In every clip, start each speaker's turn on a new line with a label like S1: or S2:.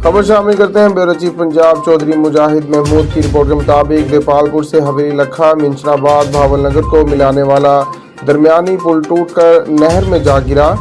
S1: खबर शामिल करते हैं ब्यूरो चीफ पंजाब चौधरी मुजाहिद महमूद की रिपोर्ट के मुताबिक देपालपुर से हवेली लखा मिंचनाबाद भावलनगर को मिलाने वाला दरमियानी पुल टूटकर नहर में जा गिरा।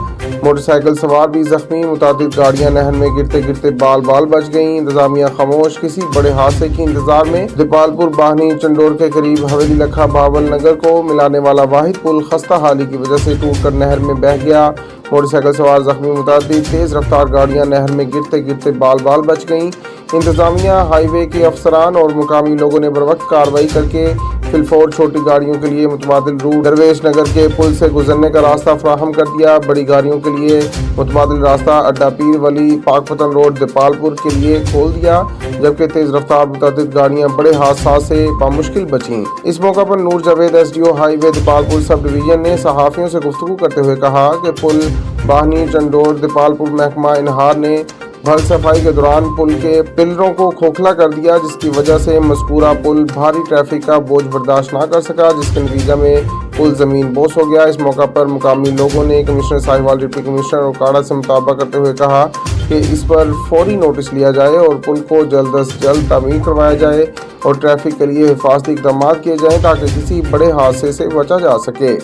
S1: मोटरसाइकिल सवार भी जख्मी, मुतादिद गाड़ियां नहर में गिरते गिरते बाल बाल बच गईं। इंतजामिया खामोश, किसी बड़े हादसे की इंतजार में। देपालपुर बाहनी चंडोर के करीब हवेली लखा भावलनगर को मिलाने वाला वाहिद पुल खस्ता हाली की वजह से टूटकर नहर में बह गया। मोटरसाइकिल सवार जख्मी, मुतादिद तेज रफ्तार गाड़ियां नहर में गिरते गिरते बाल बाल बच गईं। इंतजामिया, हाईवे के अफसरान और मुकामी लोगों ने बरवक्त कार्रवाई करके फिलफोर छोटी गाड़ियों के लिए मुतबादिल रूट दरवेश नगर के पुल से गुजरने का रास्ता फराहम कर दिया। बड़ी गाड़ियों के लिए मुतबादिल रास्ता अड्डा पीर वली पाकपतन रोड देपालपुर के लिए खोल दिया, जबकि तेज रफ्तार मुतअद्दिद गाड़ियां बड़े हादसा से बामुश्किल बचीं। इस मौका पर Noor Javed SDO highway Depalpur sub division ने सहाफियों से गुफ्तगू करते हुए कहा कि पुल बाहनी चंडोर देपालपुर महकमा इनहार ने भल सफाई के दौरान पुल के पिलरों को खोखला कर दिया, जिसकी वजह से मज़कूरा पुल भारी ट्रैफिक का बोझ बर्दाश्त न कर सका, जिसके नतीजा में पुल ज़मीन बोस हो गया। इस मौका पर मुकामी लोगों ने कमिश्नर साहिवाल, डिप्टी कमिश्नर और काड़ा से मुताबा करते हुए कहा कि इस पर फौरी नोटिस लिया जाए और पुल को जल्द अज जल्द तामीर करवाया जाए और ट्रैफिक के लिए हिफाजती इक़दाम किए जाएँ ताकि किसी बड़े हादसे से बचा जा सके।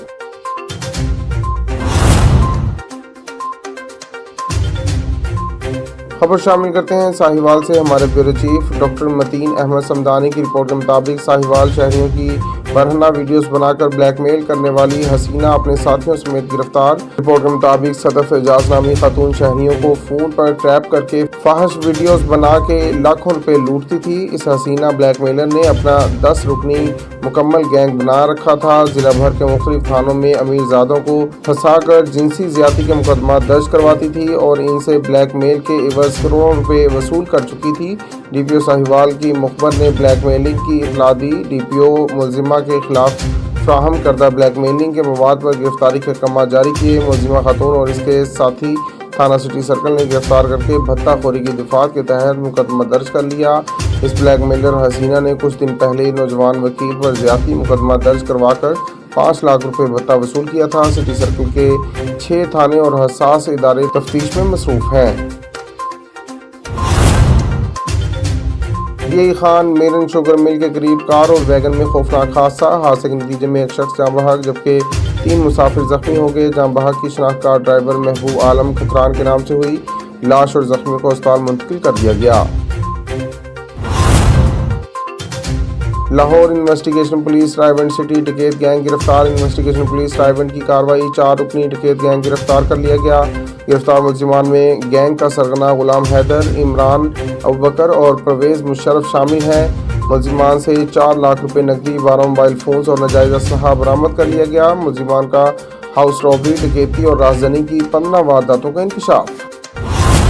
S1: खबर शामिल करते हैं साहिवाल से। हमारे bureau chief doctor Matin Ahmed Samdani की रिपोर्ट के मुताबिक साहिवाल शहरियों की बरहना वीडियोस बनाकर ब्लैकमेल करने वाली हसीना अपने साथियों समेत गिरफ्तार। रिपोर्ट के मुताबिक सदफ एजाज नामी खातून शहरियों को फोन पर ट्रैप करके फाहिश वीडियोस बना के लाखों रुपए लूटती थी। इस हसीना ब्लैकमेलर ने अपना 10 रुकनी मुकम्मल गैंग बना रखा था। जिला भर के मुख्तलिफ थानों में अमीरजादों को फंसाकर जिनसी ज्यादती के मुकदमा दर्ज करवाती थी और इनसे ब्लैकमेल के एवज करोड़ों रुपए वसूल कर चुकी थी। डीपीओ साहिवाल की मुखबर ने ब्लैकमेलिंग की इत्तला दी। डीपीओ मुलजिमा के खिलाफ फ्राहम करदा ब्लैकमेलिंग के मवाद पर गिरफ्तारी के अहकाम जारी किए। मुलजिमा खातून और इसके साथी थाना सिटी सर्कल ने गिरफ्तार करके भत्ताखोरी की दिफात के तहत मुकदमा दर्ज कर लिया। इस ब्लैकमेलर हसीना ने कुछ दिन पहले नौजवान वकील पर ज्यादती मुकदमा दर्ज करवाकर 5 लाख रुपए भत्ता वसूल किया था। सिटी सर्कल के 6 थाने और हसास इदारे तफ्तीश में मसरूफ हैं। DI खान मेरन शुगर मिल के करीब कार और वैगन में खौफनाक हादसे के नतीजे में एक शख्स जाँ बहक जबकि 3 मुसाफिर जख्मी हो गए। जाँ बहक की शनाख्त कार ड्राइवर महबूब आलम खतरान के नाम से हुई। लाश और जख्मियों को अस्पताल मुंतकिल कर दिया गया। Lahore investigation police Raiwind city डकैत गैंग गिरफ्तार। इन्वेस्टिगेशन पुलिस रायवंड की कार्रवाई 4 रुकनी डकैत गैंग गिरफ्तार कर लिया गया। गिरफ्तार मुलजिमान में गैंग का सरगना गुलाम हैदर, इमरान अबूबकर और परवेज मुशर्रफ शामिल हैं। मुलजिमान से 4 लाख रुपए नकदी, 12 मोबाइल फोन्स और नाजायज असलहा बरामद कर लिया गया। मुलजिमान का हाउस रॉबरी, डकैती और राजधानी की 15 वारदातों का इंकशाफ।